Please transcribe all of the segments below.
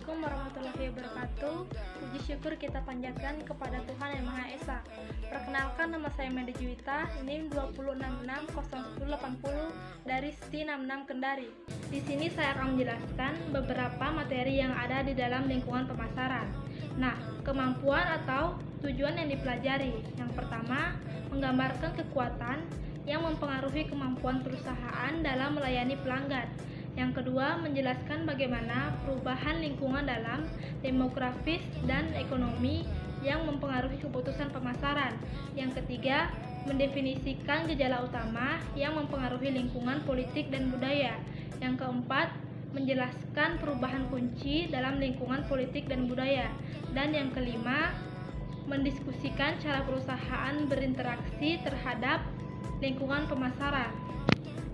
Assalamualaikum warahmatullahi wabarakatuh. Puji syukur kita panjatkan kepada Tuhan Yang Maha Esa. Perkenalkan, nama saya Medi Juwita, NIM 2066080 dari STI 66 Kendari. Di sini saya akan menjelaskan beberapa materi yang ada di dalam lingkungan pemasaran. Nah, kemampuan atau tujuan yang dipelajari. Yang pertama, menggambarkan kekuatan yang mempengaruhi kemampuan perusahaan dalam melayani pelanggan. Yang kedua, menjelaskan bagaimana perubahan lingkungan dalam demografis dan ekonomi yang mempengaruhi keputusan pemasaran. Yang ketiga, mendefinisikan gejala utama yang mempengaruhi lingkungan politik dan budaya. Yang keempat, menjelaskan perubahan kunci dalam lingkungan politik dan budaya. Dan yang kelima, mendiskusikan cara perusahaan berinteraksi terhadap lingkungan pemasaran.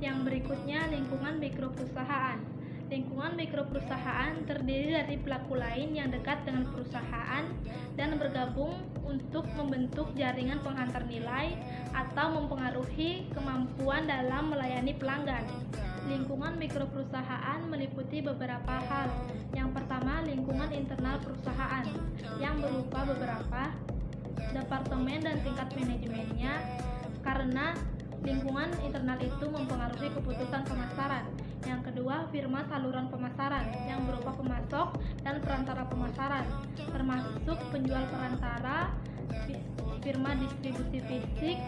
Yang berikutnya, lingkungan mikroperusahaan. Lingkungan mikroperusahaan terdiri dari pelaku lain yang dekat dengan perusahaan dan bergabung untuk membentuk jaringan penghantar nilai atau mempengaruhi kemampuan dalam melayani pelanggan. Lingkungan mikroperusahaan meliputi beberapa hal. Yang pertama, lingkungan internal perusahaan yang berupa beberapa departemen dan tingkat manajemennya, karena lingkungan internal itu mempengaruhi keputusan pemasaran. Yang kedua, firma saluran pemasaran yang berupa pemasok dan perantara pemasaran, termasuk penjual perantara, firma distribusi fisik,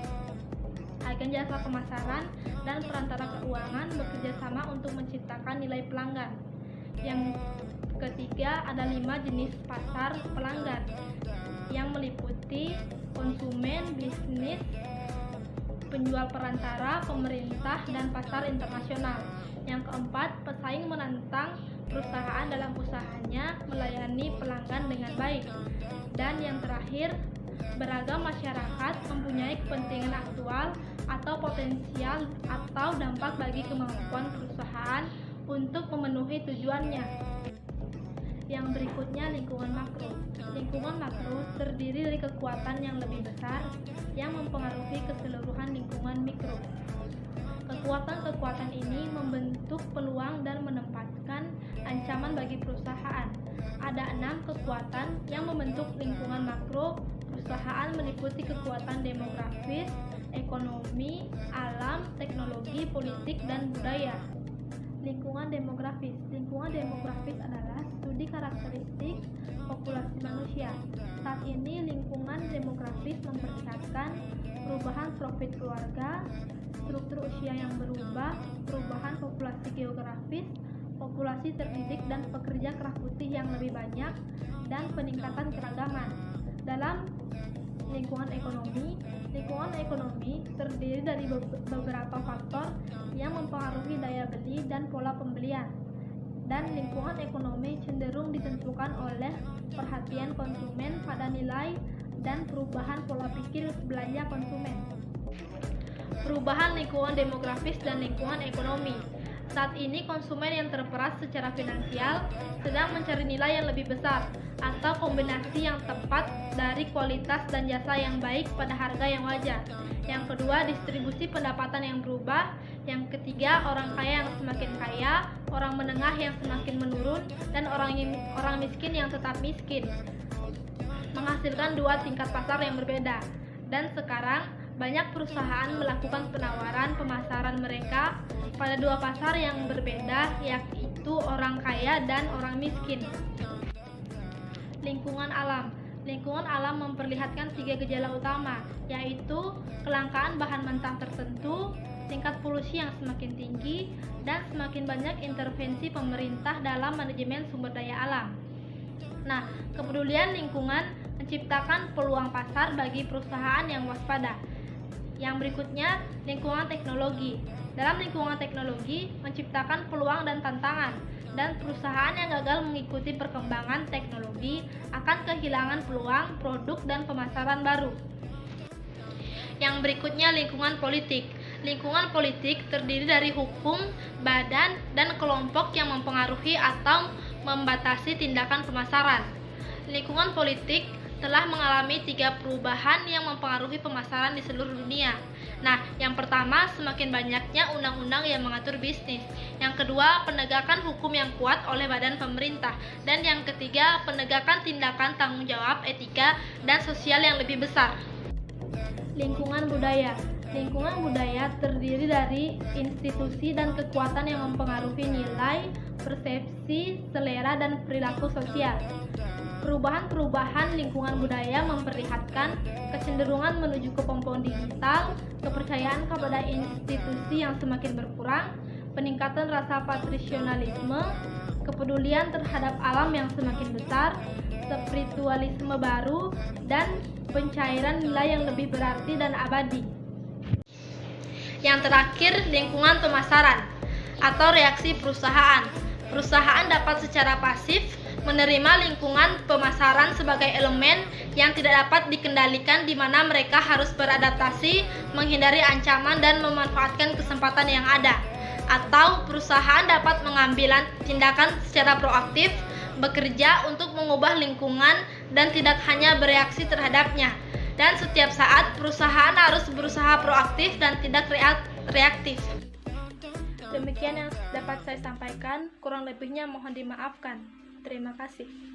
agen jasa pemasaran, dan perantara keuangan bekerja sama untuk menciptakan nilai pelanggan. Yang ketiga, ada 5 jenis pasar pelanggan yang meliputi konsumen, bisnis, penjual perantara, pemerintah, dan pasar internasional. Yang keempat, pesaing menantang perusahaan dalam usahanya melayani pelanggan dengan baik. Dan yang terakhir, beragam masyarakat mempunyai kepentingan aktual atau potensial atau dampak bagi kemampuan perusahaan untuk memenuhi tujuannya. Yang berikutnya, lingkungan makro. Lingkungan makro terdiri dari kekuatan yang lebih besar yang mempengaruhi keseluruhan lingkungan mikro. Kekuatan-kekuatan ini membentuk peluang dan menempatkan ancaman bagi perusahaan. Ada 6 kekuatan yang membentuk lingkungan makro perusahaan, meliputi kekuatan demografis, ekonomi, alam, teknologi, politik, dan budaya. Lingkungan demografis. Lingkungan demografis adalah studi karakteristik populasi manusia. Saat ini lingkungan demografis memperlihatkan perubahan profil keluarga, struktur usia yang berubah, perubahan populasi geografis, populasi terdidik dan pekerja keras putih yang lebih banyak, dan peningkatan keragaman. Dalam lingkungan ekonomi terdiri dari beberapa faktor yang mempengaruhi daya beli dan pola pembelian. Dan lingkungan ekonomi cenderung ditentukan oleh perhatian konsumen pada nilai dan perubahan pola pikir belanja konsumen. Perubahan lingkungan demografis dan lingkungan ekonomi. Saat ini konsumen yang terperas secara finansial sedang mencari nilai yang lebih besar atau kombinasi yang tepat dari kualitas dan jasa yang baik pada harga yang wajar. Yang kedua, distribusi pendapatan yang berubah. Yang ketiga, orang kaya yang semakin kaya, orang menengah yang semakin menurun, dan orang miskin yang tetap miskin, menghasilkan 2 tingkat pasar yang berbeda. Dan sekarang banyak perusahaan melakukan penawaran pemasaran mereka pada 2 pasar yang berbeda, yaitu orang kaya dan orang miskin. Lingkungan alam. Lingkungan alam memperlihatkan 3 gejala utama, yaitu kelangkaan bahan mentah tertentu, tingkat polusi yang semakin tinggi, dan semakin banyak intervensi pemerintah dalam manajemen sumber daya alam. Nah, kepedulian lingkungan menciptakan peluang pasar bagi perusahaan yang waspada. Yang berikutnya, lingkungan teknologi. Dalam lingkungan teknologi menciptakan peluang dan tantangan, dan perusahaan yang gagal mengikuti perkembangan teknologi akan kehilangan peluang, produk, dan pemasaran baru. Yang berikutnya, lingkungan politik. Lingkungan politik terdiri dari hukum, badan, dan kelompok yang mempengaruhi atau membatasi tindakan pemasaran. Lingkungan politik telah mengalami 3 perubahan yang mempengaruhi pemasaran di seluruh dunia. Nah, yang pertama, semakin banyaknya undang-undang yang mengatur bisnis. Yang kedua, penegakan hukum yang kuat oleh badan pemerintah. Dan yang ketiga, penegakan tindakan tanggung jawab etika dan sosial yang lebih besar. Lingkungan budaya. Lingkungan budaya terdiri dari institusi dan kekuatan yang mempengaruhi nilai, persepsi, selera, dan perilaku sosial. Perubahan-perubahan lingkungan budaya memperlihatkan kecenderungan menuju kepemimpinan digital, kepercayaan kepada institusi yang semakin berkurang, peningkatan rasa patrisionalisme, kepedulian terhadap alam yang semakin besar, spiritualisme baru, dan pencairan nilai yang lebih berarti dan abadi. Yang terakhir, lingkungan pemasaran atau reaksi perusahaan. Perusahaan dapat secara pasif menerima lingkungan pemasaran sebagai elemen yang tidak dapat dikendalikan, di mana mereka harus beradaptasi, menghindari ancaman, dan memanfaatkan kesempatan yang ada. Atau perusahaan dapat mengambil tindakan secara proaktif, bekerja untuk mengubah lingkungan dan tidak hanya bereaksi terhadapnya. Dan setiap saat perusahaan harus berusaha proaktif dan tidak reaktif. Demikian yang dapat saya sampaikan, kurang lebihnya mohon dimaafkan. Terima kasih.